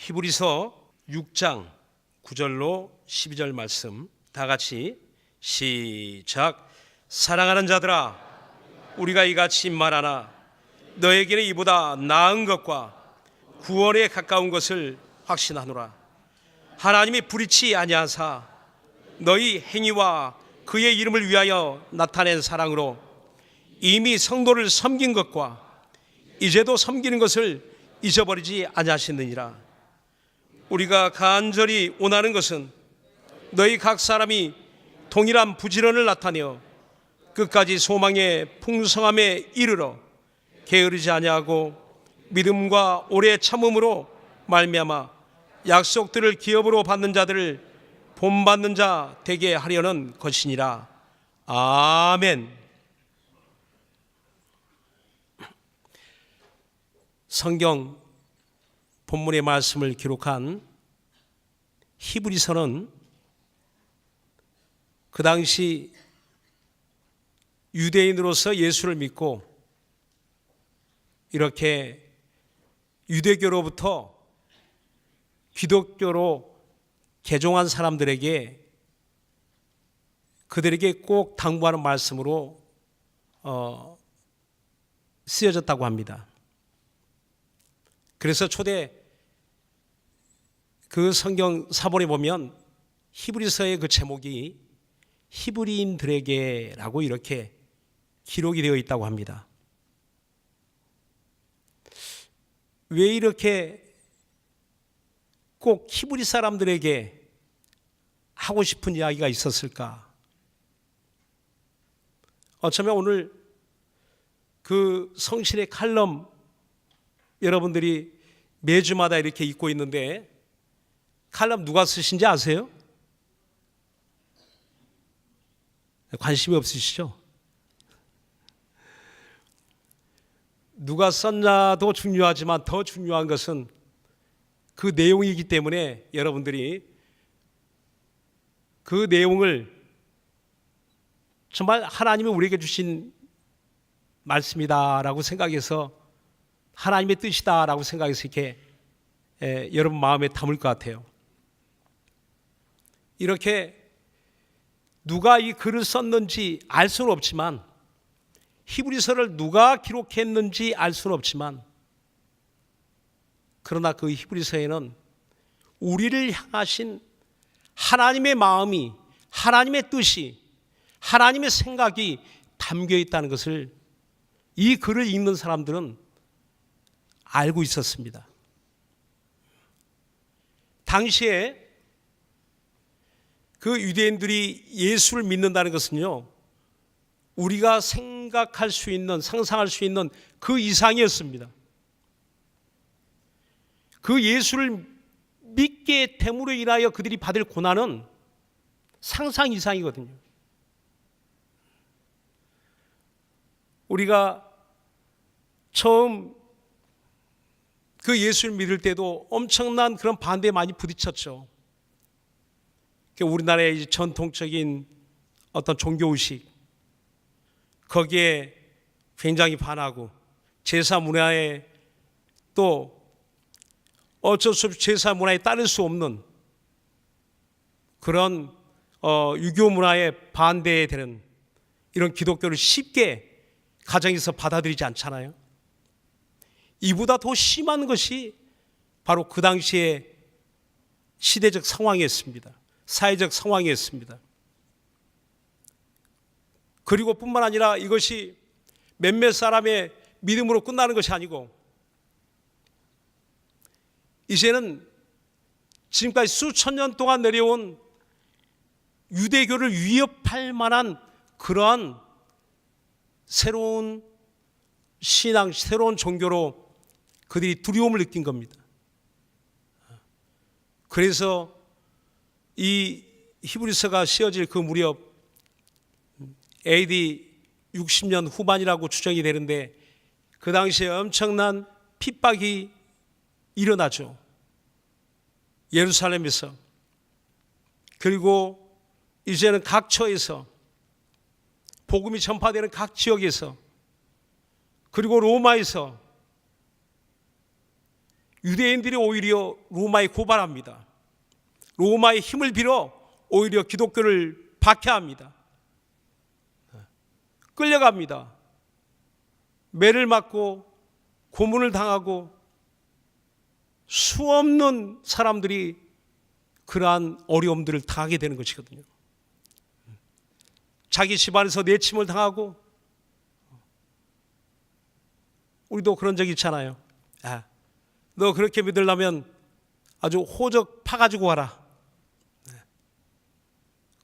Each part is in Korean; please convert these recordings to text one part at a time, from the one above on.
히브리서 6장 9절로 12절 말씀 다 같이 시작. 사랑하는 자들아, 우리가 이같이 말하나 너에게는 이보다 나은 것과 구원에 가까운 것을 확신하노라. 하나님이 불의치 아니하사 너희 행위와 그의 이름을 위하여 나타낸 사랑으로 이미 성도를 섬긴 것과 이제도 섬기는 것을 잊어버리지 아니하시느니라. 우리가 간절히 원하는 것은 너희 각 사람이 동일한 부지런을 나타내어 끝까지 소망의 풍성함에 이르러 게으르지 아니하고 믿음과 오래 참음으로 말미암아 약속들을 기업으로 받는 자들을 본받는 자 되게 하려는 것이니라. 아멘. 성경 본문의 말씀을 기록한 히브리서는 그 당시 유대인으로서 예수를 믿고 이렇게 유대교로부터 기독교로 개종한 사람들에게 그들에게 꼭 당부하는 말씀으로 쓰여졌다고 합니다. 그래서 초대 그 성경 사본에 보면 히브리서의 그 제목이 히브리인들에게라고 이렇게 기록이 되어 있다고 합니다. 왜 이렇게 꼭 히브리 사람들에게 하고 싶은 이야기가 있었을까? 어쩌면 오늘 그 성실의 칼럼 여러분들이 매주마다 이렇게 읽고 있는데 칼럼 누가 쓰신지 아세요? 관심이 없으시죠? 누가 썼냐도 중요하지만 더 중요한 것은 그 내용이기 때문에 여러분들이 그 내용을 정말 하나님이 우리에게 주신 말씀이다라고 생각해서 하나님의 뜻이다라고 생각해서 이렇게 여러분 마음에 담을 것 같아요. 이렇게 누가 이 글을 썼는지 알 수는 없지만 히브리서를 누가 기록했는지 알 수는 없지만 그러나 그 히브리서에는 우리를 향하신 하나님의 마음이, 하나님의 뜻이, 하나님의 생각이 담겨 있다는 것을 이 글을 읽는 사람들은 알고 있었습니다. 당시에 그 유대인들이 예수를 믿는다는 것은요, 우리가 생각할 수 있는, 상상할 수 있는 그 이상이었습니다. 그 예수를 믿게 됨으로 인하여 그들이 받을 고난은 상상 이상이거든요. 우리가 처음 그 예수를 믿을 때도 엄청난 그런 반대에 많이 부딪혔죠. 우리나라의 전통적인 어떤 종교의식, 거기에 굉장히 반하고 제사 문화에 또 어쩔 수 없이 제사 문화에 따를 수 없는 그런 유교 문화에 반대되는 이런 기독교를 쉽게 가정에서 받아들이지 않잖아요. 이보다 더 심한 것이 바로 그 당시의 시대적 상황이었습니다. 사회적 상황이었습니다. 그리고 뿐만 아니라 이것이 몇몇 사람의 믿음으로 끝나는 것이 아니고 이제는 지금까지 수천 년 동안 내려온 유대교를 위협할 만한 그러한 새로운 신앙, 새로운 종교로 그들이 두려움을 느낀 겁니다. 그래서 이 히브리서가 쓰여질 그 무렵 AD 60년 후반이라고 추정이 되는데 그 당시에 엄청난 핍박이 일어나죠. 예루살렘에서, 그리고 이제는 각 처에서, 복음이 전파되는 각 지역에서, 그리고 로마에서 유대인들이 오히려 로마에 고발합니다. 로마의 힘을 빌어 오히려 기독교를 박해합니다. 끌려갑니다. 매를 맞고 고문을 당하고 수없는 사람들이 그러한 어려움들을 당하게 되는 것이거든요. 자기 집안에서 내침을 당하고, 우리도 그런 적 있잖아요. 너 그렇게 믿으려면 아주 호적 파가지고 와라.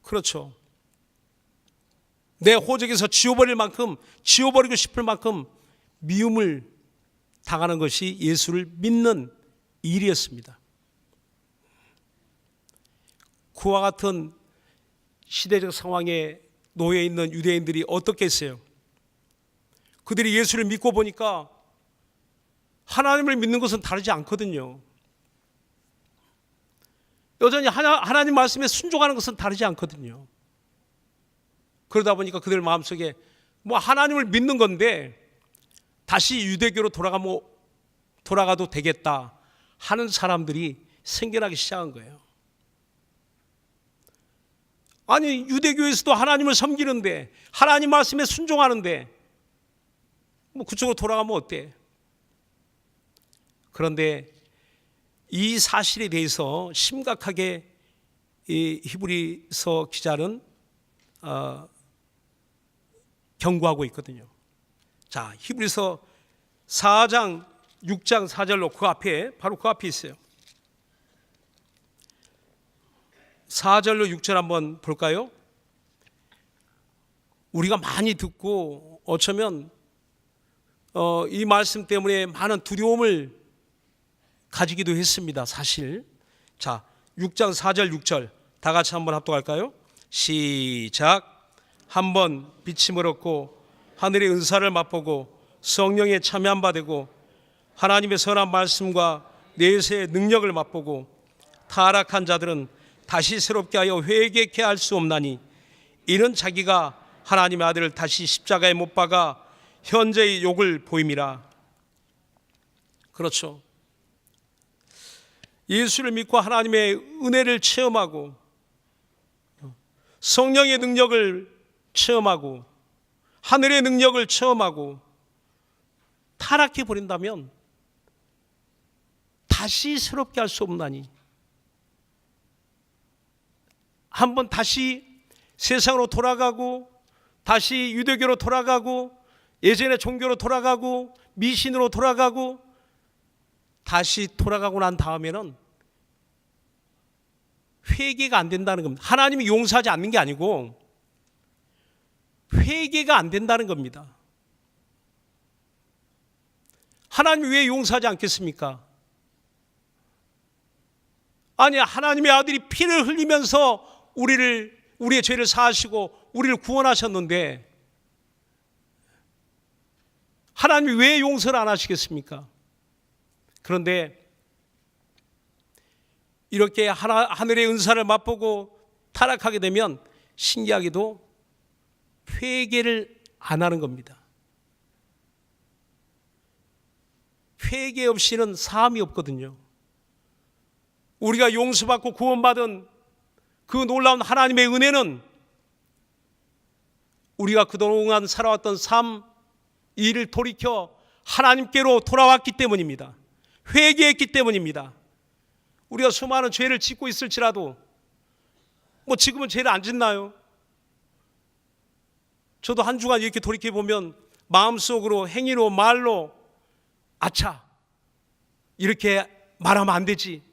그렇죠. 내 호적에서 지워버릴 만큼, 지워버리고 싶을 만큼 미움을 당하는 것이 예수를 믿는 일이었습니다. 그와 같은 시대적 상황에 놓여 있는 유대인들이 어떻게 했어요? 그들이 예수를 믿고 보니까 하나님을 믿는 것은 다르지 않거든요. 여전히 하나님 말씀에 순종하는 것은 다르지 않거든요. 그러다 보니까 그들 마음속에 뭐 하나님을 믿는 건데 다시 유대교로 돌아가도 되겠다 하는 사람들이 생겨나기 시작한 거예요. 아니, 유대교에서도 하나님을 섬기는데, 하나님 말씀에 순종하는데 뭐 그쪽으로 돌아가면 어때? 그런데 이 사실에 대해서 심각하게 이 히브리서 기자는 경고하고 있거든요. 자, 히브리서 4장 6장 4절로 바로 그 앞에 있어요. 4절로 6절 한번 볼까요? 우리가 많이 듣고 어쩌면 이 말씀 때문에 많은 두려움을 가지기도 했습니다, 사실. 자, 6장 4절 6절 다 같이 한번 합독할까요? 시작. 한번 비침을 얻고 하늘의 은사를 맛보고 성령에 참여한 바 되고 하나님의 선한 말씀과 내세의 능력을 맛보고 타락한 자들은 다시 새롭게 하여 회개케 할 수 없나니 이는 자기가 하나님의 아들을 다시 십자가에 못 박아 현재의 욕을 보임이라. 그렇죠. 예수를 믿고 하나님의 은혜를 체험하고 성령의 능력을 체험하고 하늘의 능력을 체험하고 타락해 버린다면 다시 새롭게 할 수 없나니, 한번 다시 세상으로 돌아가고 다시 유대교로 돌아가고 예전의 종교로 돌아가고 미신으로 돌아가고 다시 돌아가고 난 다음에는 회개가 안 된다는 겁니다. 하나님이 용서하지 않는 게 아니고 회개가 안 된다는 겁니다. 하나님이 왜 용서하지 않겠습니까? 아니, 하나님의 아들이 피를 흘리면서 우리의 죄를 사하시고 우리를 구원하셨는데 하나님이 왜 용서를 안 하시겠습니까? 그런데 이렇게 하늘의 은사를 맛보고 타락하게 되면 신기하게도 회개를 안 하는 겁니다. 회개 없이는 사함이 없거든요. 우리가 용서받고 구원받은 그 놀라운 하나님의 은혜는 우리가 그동안 살아왔던 삶, 이를 돌이켜 하나님께로 돌아왔기 때문입니다. 회개했기 때문입니다. 우리가 수많은 죄를 짓고 있을지라도 뭐 지금은 죄를 안 짓나요? 저도 한 주간 이렇게 돌이켜보면 마음속으로, 행위로, 말로 아차, 이렇게 말하면 안 되지,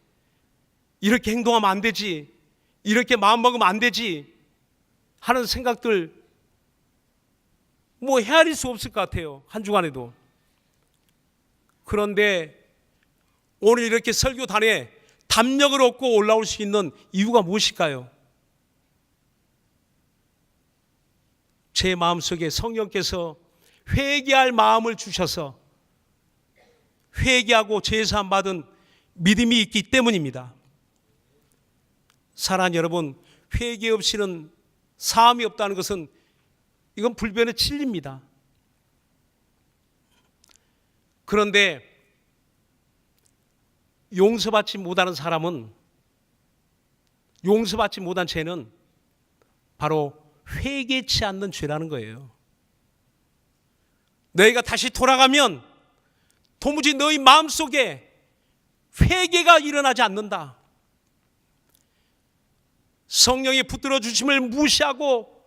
이렇게 행동하면 안 되지, 이렇게 마음먹으면 안 되지 하는 생각들 뭐 헤아릴 수 없을 것 같아요, 한 주간에도. 그런데 오늘 이렇게 설교단에 담력을 얻고 올라올 수 있는 이유가 무엇일까요? 제 마음속에 성령께서 회개할 마음을 주셔서 회개하고 제사함 받은 믿음이 있기 때문입니다. 사랑하는 여러분, 회개 없이는 사함이 없다는 것은 이건 불변의 진리입니다. 그런데 용서받지 못하는 사람은, 용서받지 못한 죄는 바로 회개치 않는 죄라는 거예요. 너희가 다시 돌아가면 도무지 너희 마음속에 회개가 일어나지 않는다. 성령이 붙들어 주심을 무시하고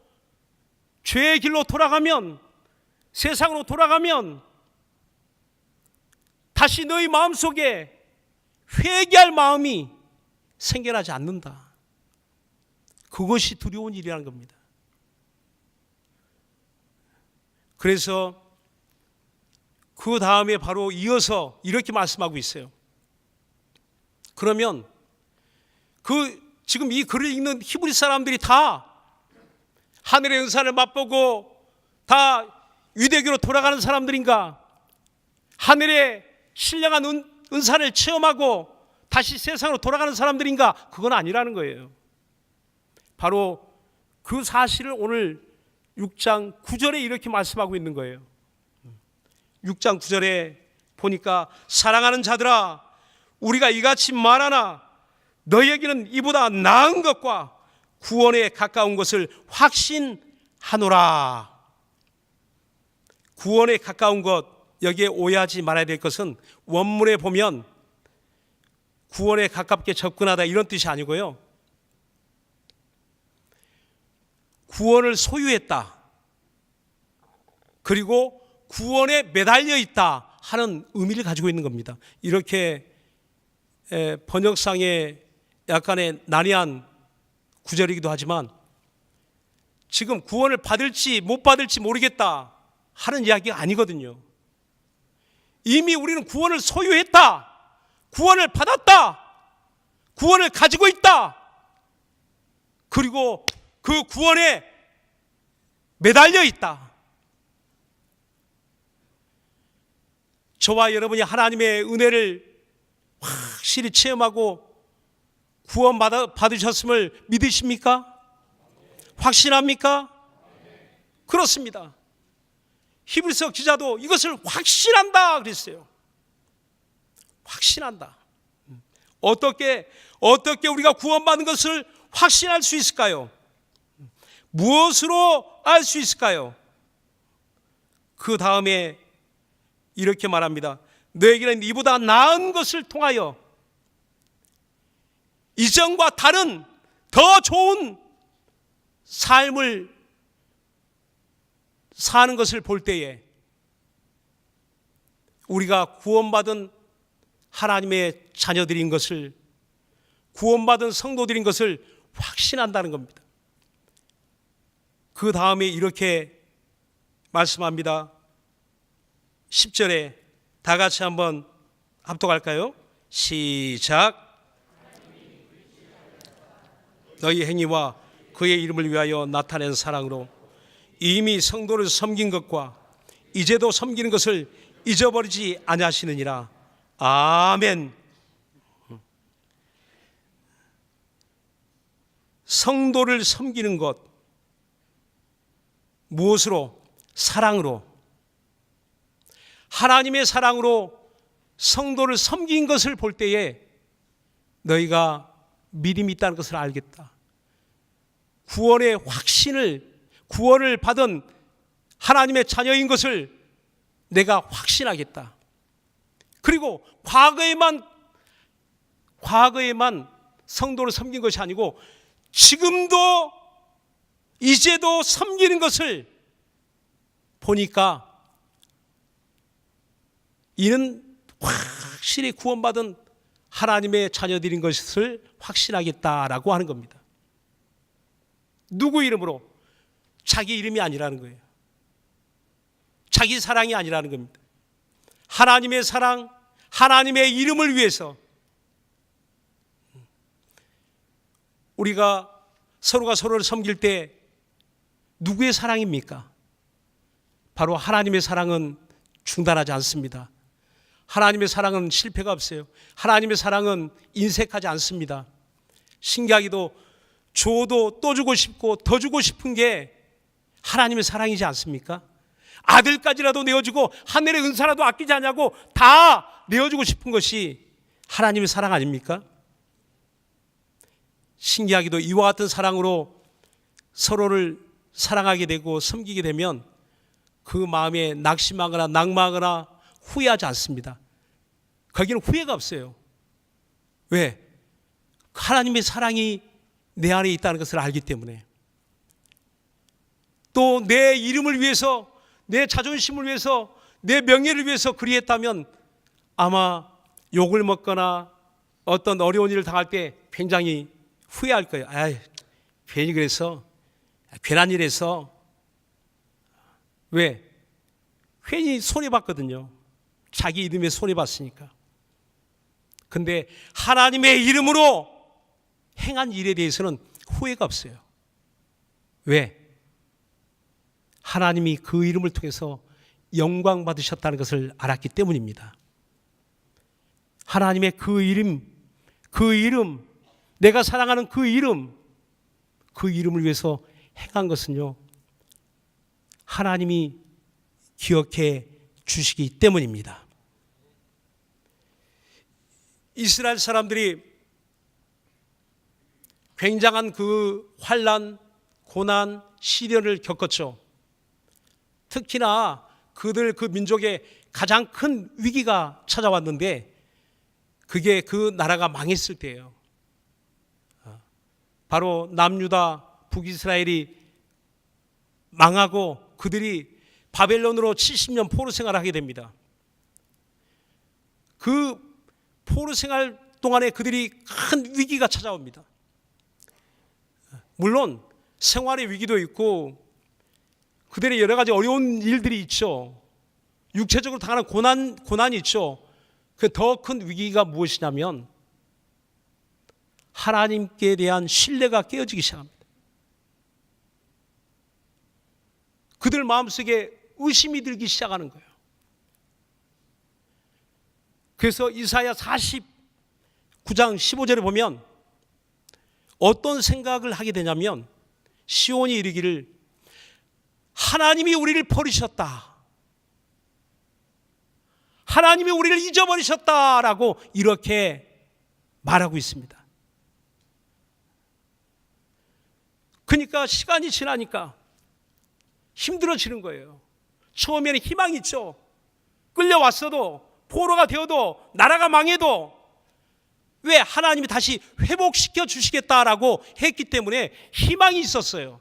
죄의 길로 돌아가면, 세상으로 돌아가면 다시 너희 마음속에 회개할 마음이 생겨나지 않는다. 그것이 두려운 일이라는 겁니다. 그래서 그 다음에 바로 이어서 이렇게 말씀하고 있어요. 그러면 지금 이 글을 읽는 히브리 사람들이 다 하늘의 은사를 맛보고 다 유대교로 돌아가는 사람들인가? 하늘의 신령한 은사를 체험하고 다시 세상으로 돌아가는 사람들인가? 그건 아니라는 거예요. 바로 그 사실을 오늘 6장 9절에 이렇게 말씀하고 있는 거예요. 6장 9절에 보니까 사랑하는 자들아, 우리가 이같이 말하나 너희에게는 이보다 나은 것과 구원에 가까운 것을 확신하노라. 구원에 가까운 것, 여기에 오해하지 말아야 될 것은 원문에 보면 구원에 가깝게 접근하다 이런 뜻이 아니고요, 구원을 소유했다, 그리고 구원에 매달려 있다 하는 의미를 가지고 있는 겁니다. 이렇게 번역상에 약간의 난해한 구절이기도 하지만 지금 구원을 받을지 못 받을지 모르겠다 하는 이야기가 아니거든요. 이미 우리는 구원을 소유했다, 구원을 받았다, 구원을 가지고 있다, 그리고 그 구원에 매달려 있다. 저와 여러분이 하나님의 은혜를 확실히 체험하고 구원 받으셨음을 믿으십니까? 확신합니까? 그렇습니다. 히브리서 기자도 이것을 확신한다 그랬어요. 확신한다. 어떻게 우리가 구원받은 것을 확신할 수 있을까요? 무엇으로 알 수 있을까요? 그 다음에 이렇게 말합니다. 너에게는 이보다 나은 것을 통하여 이전과 다른 더 좋은 삶을 사는 것을 볼 때에 우리가 구원받은 하나님의 자녀들인 것을, 구원받은 성도들인 것을 확신한다는 겁니다. 그 다음에 이렇게 말씀합니다. 10절에 다 같이 한번 합독할까요? 시작. 너희 행위와 그의 이름을 위하여 나타낸 사랑으로 이미 성도를 섬긴 것과 이제도 섬기는 것을 잊어버리지 아니하시느니라. 아멘. 성도를 섬기는 것, 무엇으로? 사랑으로. 하나님의 사랑으로 성도를 섬긴 것을 볼 때에 너희가 믿음이 있다는 것을 알겠다. 구원의 확신을, 구원을 받은 하나님의 자녀인 것을 내가 확신하겠다. 그리고 과거에만 성도를 섬긴 것이 아니고 지금도 이제도 섬기는 것을 보니까 이는 확실히 구원받은 하나님의 자녀들인 것을 확신하겠다라고 하는 겁니다. 누구 이름으로? 자기 이름이 아니라는 거예요. 자기 사랑이 아니라는 겁니다. 하나님의 사랑, 하나님의 이름을 위해서 우리가 서로가 서로를 섬길 때 누구의 사랑입니까? 바로 하나님의 사랑은 중단하지 않습니다. 하나님의 사랑은 실패가 없어요. 하나님의 사랑은 인색하지 않습니다. 신기하게도 줘도 또 주고 싶고 더 주고 싶은 게 하나님의 사랑이지 않습니까? 아들까지라도 내어주고 하늘의 은사라도 아끼지 않냐고 다 내어주고 싶은 것이 하나님의 사랑 아닙니까? 신기하게도 이와 같은 사랑으로 서로를 사랑하게 되고 섬기게 되면 그 마음에 낙심하거나 낙마하거나 후회하지 않습니다. 거기는 후회가 없어요. 왜? 하나님의 사랑이 내 안에 있다는 것을 알기 때문에. 또 내 이름을 위해서, 내 자존심을 위해서, 내 명예를 위해서 그리했다면 아마 욕을 먹거나 어떤 어려운 일을 당할 때 굉장히 후회할 거예요. 아이, 괜히 그래서, 괜한 일해서. 왜? 괜히 손해봤거든요. 자기 이름에 손해봤으니까. 근데 하나님의 이름으로 행한 일에 대해서는 후회가 없어요. 왜? 하나님이 그 이름을 통해서 영광 받으셨다는 것을 알았기 때문입니다. 하나님의 그 이름, 내가 사랑하는 그 이름을 위해서 행한 것은요, 하나님이 기억해 주시기 때문입니다. 이스라엘 사람들이 굉장한 그 환난, 고난, 시련을 겪었죠. 특히나 그들 그 민족의 가장 큰 위기가 찾아왔는데 그게 그 나라가 망했을 때예요. 바로 남유다, 북이스라엘이 망하고 그들이 바벨론으로 70년 포로 생활을 하게 됩니다. 그 포로 생활 동안에 그들이 큰 위기가 찾아옵니다. 물론 생활의 위기도 있고 그들의 여러 가지 어려운 일들이 있죠. 육체적으로 당하는 고난이 있죠. 그 더 큰 위기가 무엇이냐면 하나님께 대한 신뢰가 깨어지기 시작합니다. 그들 마음속에 의심이 들기 시작하는 거예요. 그래서 이사야 49장 15절에 보면 어떤 생각을 하게 되냐면 시온이 이르기를 하나님이 우리를 버리셨다, 하나님이 우리를 잊어버리셨다라고 이렇게 말하고 있습니다. 그러니까 시간이 지나니까 힘들어지는 거예요. 처음에는 희망이 있죠. 끌려왔어도, 포로가 되어도, 나라가 망해도 왜? 하나님이 다시 회복시켜 주시겠다라고 했기 때문에 희망이 있었어요.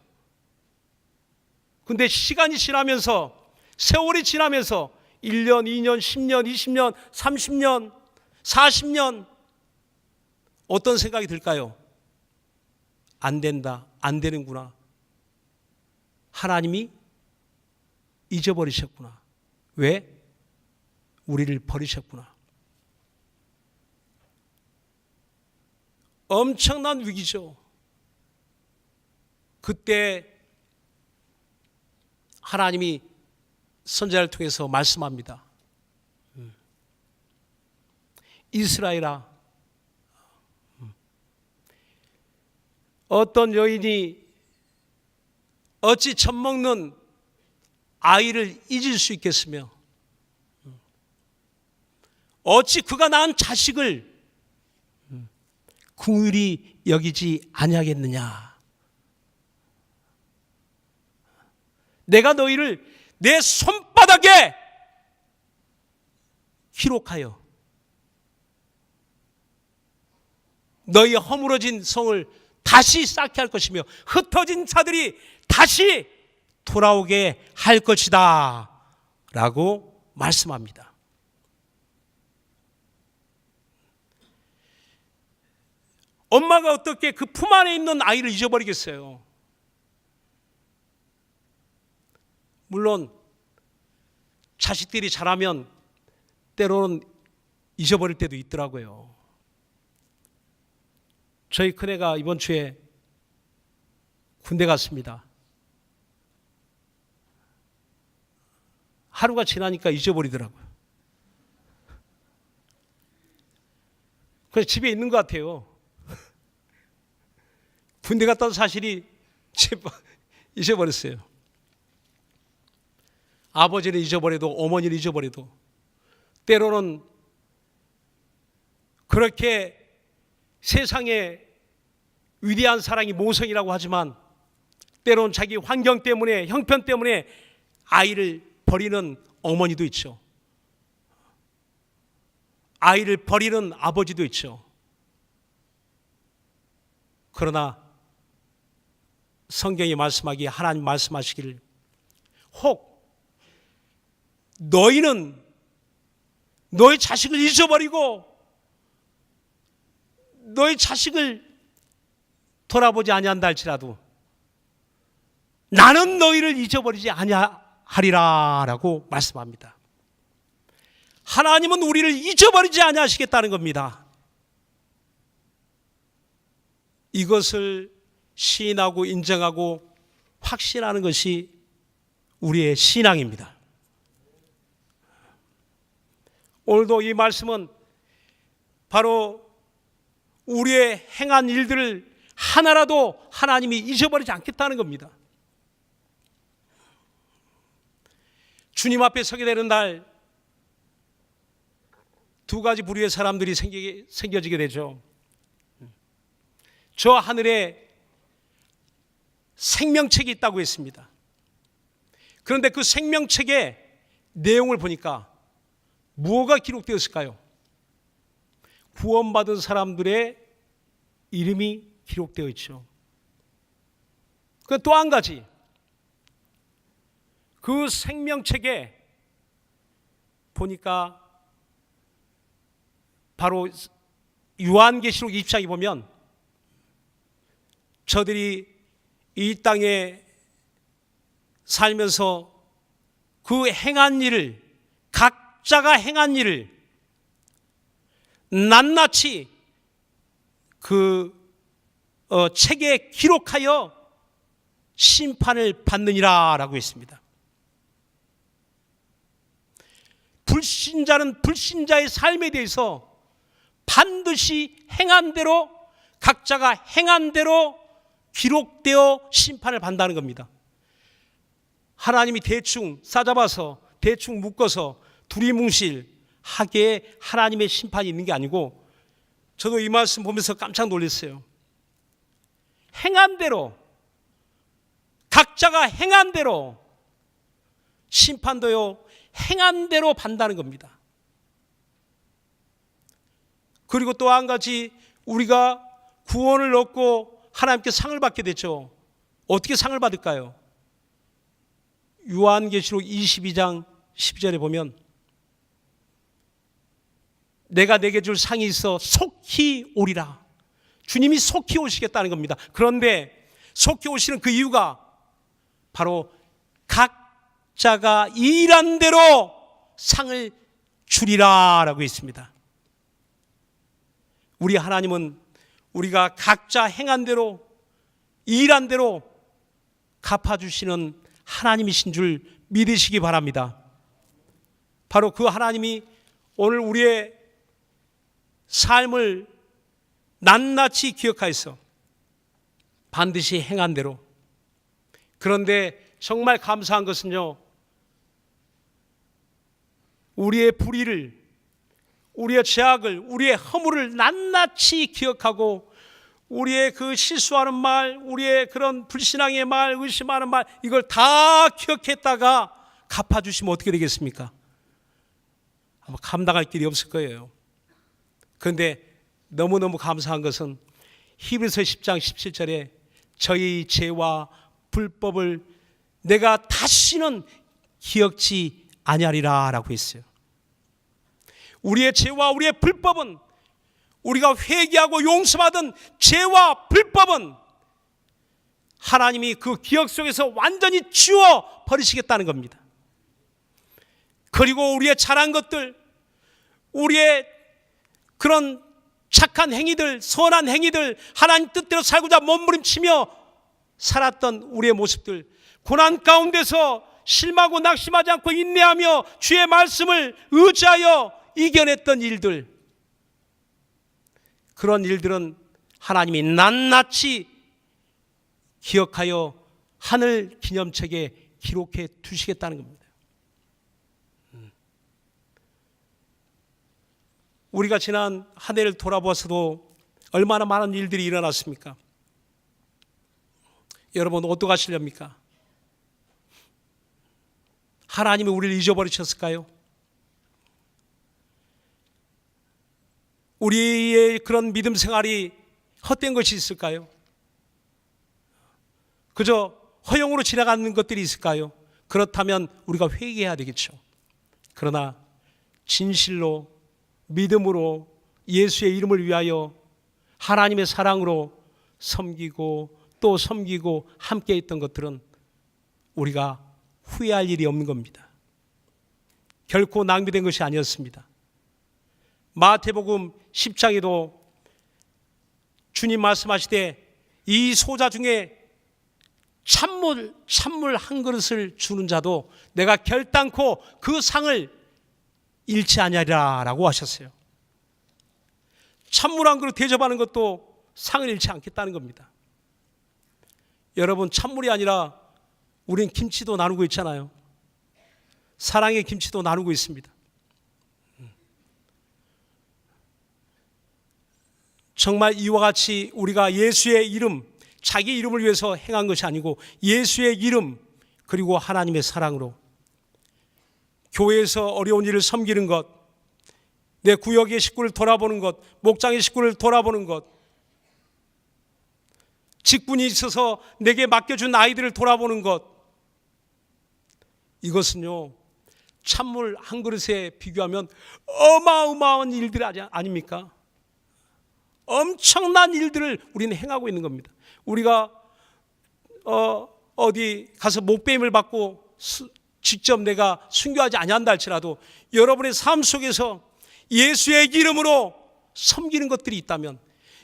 근데 시간이 지나면서, 세월이 지나면서 1년, 2년, 10년, 20년, 30년, 40년 어떤 생각이 들까요? 안 된다, 안 되는구나. 하나님이 잊어버리셨구나. 왜? 우리를 버리셨구나. 엄청난 위기죠. 그때 하나님이 선지자를 통해서 말씀합니다. 이스라엘아, 어떤 여인이 어찌 젖먹는 아이를 잊을 수 있겠으며 어찌 그가 낳은 자식을 긍휼히 여기지 아니하겠느냐. 내가 너희를 내 손바닥에 기록하여 너희 허물어진 성을 다시 쌓게 할 것이며 흩어진 자들이 다시 돌아오게 할 것이다 라고 말씀합니다. 엄마가 어떻게 그 품 안에 있는 아이를 잊어버리겠어요? 물론 자식들이 자라면 때로는 잊어버릴 때도 있더라고요. 저희 큰애가 이번 주에 군대 갔습니다. 하루가 지나니까 잊어버리더라고요. 그래서 집에 있는 것 같아요. 군대 갔다 온 사실이 잊어버렸어요. 아버지를 잊어버려도 어머니를 잊어버려도 때로는 그렇게 세상에 위대한 사랑이 모성이라고 하지만 때론 자기 환경 때문에, 형편 때문에 아이를 버리는 어머니도 있죠. 아이를 버리는 아버지도 있죠. 그러나 성경이 말씀하기에, 하나님 말씀하시기를, 혹 너희는 너희 자식을 잊어버리고 너희 자식을 돌아보지 아니한다 할지라도 나는 너희를 잊어버리지 아니하리라 라고 말씀합니다. 하나님은 우리를 잊어버리지 아니하시겠다는 겁니다. 이것을 시인하고 인정하고 확신하는 것이 우리의 신앙입니다. 오늘도 이 말씀은 바로 우리의 행한 일들을 하나라도 하나님이 잊어버리지 않겠다는 겁니다. 주님 앞에 서게 되는 날, 두 가지 부류의 사람들이 생겨지게 되죠. 저 하늘에 생명책이 있다고 했습니다. 그런데 그 생명책의 내용을 보니까 무엇가 기록되었을까요? 구원받은 사람들의 이름이 기록되어 있죠. 또 한 가지, 그 생명책에 보니까 바로 요한계시록 20장에 보면 저들이 이 땅에 살면서 그 행한 일을, 각자가 행한 일을 낱낱이 그 책에 기록하여 심판을 받느니라 라고 했습니다. 불신자는 불신자의 삶에 대해서 반드시 행한 대로, 각자가 행한 대로 기록되어 심판을 받는다는 겁니다. 하나님이 대충 싸잡아서, 대충 묶어서 두리뭉실하게 하나님의 심판이 있는 게 아니고, 저도 이 말씀 보면서 깜짝 놀랐어요. 행한 대로, 각자가 행한 대로 심판도요 행한 대로 받는다는 겁니다. 그리고 또 한 가지, 우리가 구원을 얻고 하나님께 상을 받게 됐죠. 어떻게 상을 받을까요? 요한계시록 22장 12절에 보면 내가 내게 줄 상이 있어 속히 오리라. 주님이 속히 오시겠다는 겁니다. 그런데 속히 오시는 그 이유가 바로 각자가 일한 대로 상을 주리라 라고 했습니다. 우리 하나님은 우리가 각자 행한 대로, 일한 대로 갚아주시는 하나님이신 줄 믿으시기 바랍니다. 바로 그 하나님이 오늘 우리의 삶을 낱낱이 기억하여서 반드시 행한 대로. 그런데 정말 감사한 것은요, 우리의 불의를, 우리의 죄악을, 우리의 허물을 낱낱이 기억하고 우리의 그 실수하는 말, 우리의 그런 불신앙의 말, 의심하는 말, 이걸 다 기억했다가 갚아주시면 어떻게 되겠습니까? 아마 감당할 길이 없을 거예요. 그런데 너무너무 감사한 것은 히브리서 10장 17절에 저희 죄와 불법을 내가 다시는 기억지 아니하리라 라고 했어요. 우리의 죄와 우리의 불법은, 우리가 회개하고 용서받은 죄와 불법은 하나님이 그 기억 속에서 완전히 지워 버리시겠다는 겁니다. 그리고 우리의 잘한 것들, 우리의 그런 착한 행위들, 선한 행위들, 하나님 뜻대로 살고자 몸부림치며 살았던 우리의 모습들, 고난 가운데서 실망하고 낙심하지 않고 인내하며 주의 말씀을 의지하여 이겨냈던 일들, 그런 일들은 하나님이 낱낱이 기억하여 하늘 기념책에 기록해 두시겠다는 겁니다. 우리가 지난 한 해를 돌아보아서도 얼마나 많은 일들이 일어났습니까? 여러분 어떡하시렵니까? 하나님이 우리를 잊어버리셨을까요? 우리의 그런 믿음 생활이 헛된 것이 있을까요? 그저 허용으로 지나가는 것들이 있을까요? 그렇다면 우리가 회개해야 되겠죠. 그러나 진실로 믿음으로 예수의 이름을 위하여 하나님의 사랑으로 섬기고 또 섬기고 함께 있던 것들은 우리가 후회할 일이 없는 겁니다. 결코 낭비된 것이 아니었습니다. 마태복음 10장에도 주님 말씀하시되 이 소자 중에 찬물 한 그릇을 주는 자도 내가 결단코 그 상을 잃지 아니하리라 라고 하셨어요. 찬물 한 그릇 대접하는 것도 상을 잃지 않겠다는 겁니다. 여러분 찬물이 아니라 우린 김치도 나누고 있잖아요. 사랑의 김치도 나누고 있습니다. 정말 이와 같이 우리가 예수의 이름, 자기 이름을 위해서 행한 것이 아니고 예수의 이름 그리고 하나님의 사랑으로 교회에서 어려운 일을 섬기는 것, 내 구역의 식구를 돌아보는 것, 목장의 식구를 돌아보는 것, 직분이 있어서 내게 맡겨준 아이들을 돌아보는 것, 이것은요 찬물 한 그릇에 비교하면 어마어마한 일들 아닙니까? 엄청난 일들을 우리는 행하고 있는 겁니다. 우리가 어디 가서 목배임을 받고 직접 내가 순교하지 아니한다 할지라도 여러분의 삶 속에서 예수의 이름으로 섬기는 것들이 있다면,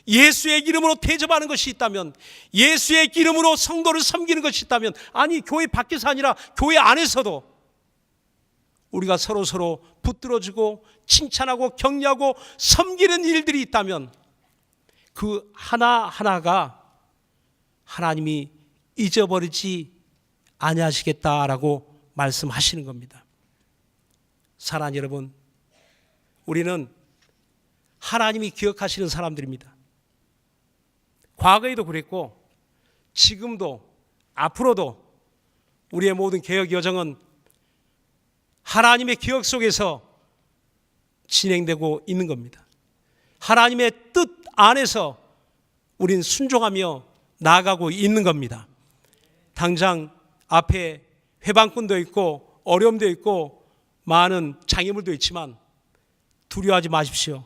예수의 이름으로 대접하는 것이 있다면, 예수의 이름으로 성도를 섬기는 것이 있다면, 아니 교회 밖에서 아니라 교회 안에서도 우리가 서로 붙들어주고 칭찬하고 격려하고 섬기는 일들이 있다면 그 하나하나가 하나님이 잊어버리지 아니하시겠다라고 말씀하시는 겁니다. 사랑하는 여러분, 우리는 하나님이 기억하시는 사람들입니다. 과거에도 그랬고 지금도 앞으로도 우리의 모든 개혁 여정은 하나님의 기억 속에서 진행되고 있는 겁니다. 하나님의 뜻 안에서 우린 순종하며 나아가고 있는 겁니다. 당장 앞에 회방꾼도 있고 어려움도 있고 많은 장애물도 있지만 두려워하지 마십시오.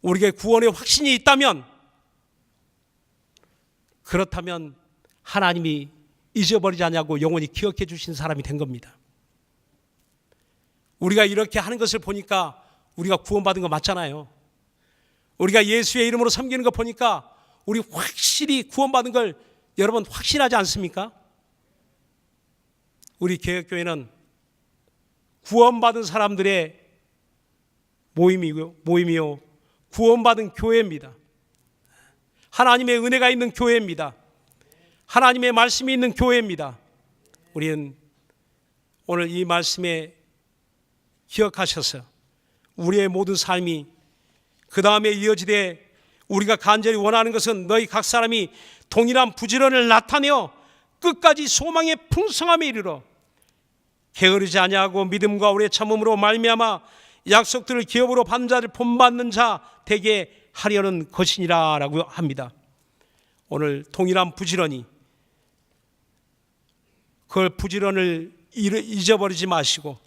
우리에게 구원의 확신이 있다면, 그렇다면 하나님이 잊어버리지 않냐고 영원히 기억해 주신 사람이 된 겁니다. 우리가 이렇게 하는 것을 보니까 우리가 구원받은 거 맞잖아요. 우리가 예수의 이름으로 섬기는 거 보니까 우리 확실히 구원받은 걸 여러분 확신하지 않습니까? 우리 개혁교회는 구원받은 사람들의 모임이요 구원받은 교회입니다. 하나님의 은혜가 있는 교회입니다. 하나님의 말씀이 있는 교회입니다. 우리는 오늘 이 말씀에 기억하셔서 우리의 모든 삶이 그 다음에 이어지되, 우리가 간절히 원하는 것은 너희 각 사람이 동일한 부지런을 나타내어 끝까지 소망의 풍성함에 이르러 게으르지 아니하고 믿음과 오래 참음으로 말미암아 약속들을 기업으로 받는 자를 본받는 자 되게 하려는 것이니라 라고 합니다. 오늘 동일한 부지런히, 그걸 부지런을 잊어버리지 마시고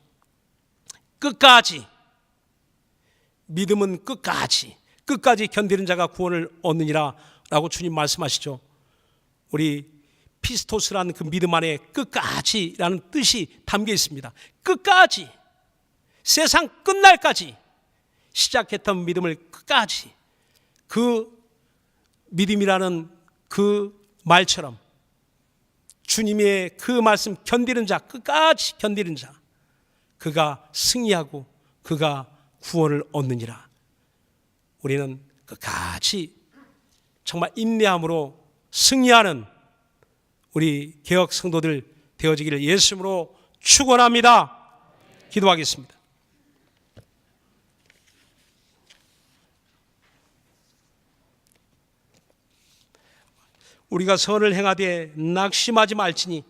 끝까지, 믿음은 끝까지 견디는 자가 구원을 얻느니라 라고 주님 말씀하시죠. 우리 피스토스라는 그 믿음 안에 끝까지라는 뜻이 담겨 있습니다. 끝까지, 세상 끝날까지 시작했던 믿음을 끝까지, 그 믿음이라는 그 말처럼 주님의 그 말씀 견디는 자, 끝까지 견디는 자, 그가 승리하고 그가 구원을 얻느니라. 우리는 끝까지 정말 인내함으로 승리하는 우리 개혁 성도들 되어지기를 예수님으로 축원합니다. 기도하겠습니다. 우리가 선을 행하되 낙심하지 말지니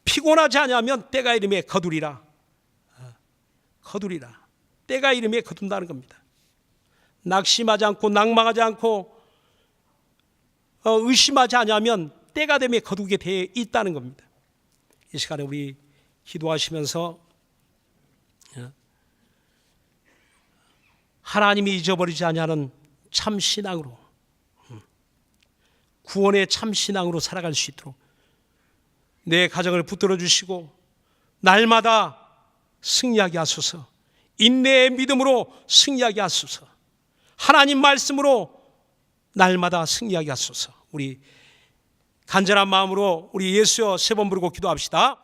피곤하지 아니하면 때가 이름에 거두리라. 거두리라. 때가 이름에 거둔다는 겁니다. 낙심하지 않고 낭망하지 않고 의심하지 않으면 때가 되면 거두게 되어 있다는 겁니다. 이 시간에 우리 기도하시면서 하나님이 잊어버리지 아니하는 참 신앙으로, 구원의 참 신앙으로 살아갈 수 있도록 내 가정을 붙들어 주시고 날마다 승리하게 하소서. 인내의 믿음으로 승리하게 하소서. 하나님 말씀으로 날마다 승리하게 하소서. 우리 간절한 마음으로 우리 예수여 세 번 부르고 기도합시다.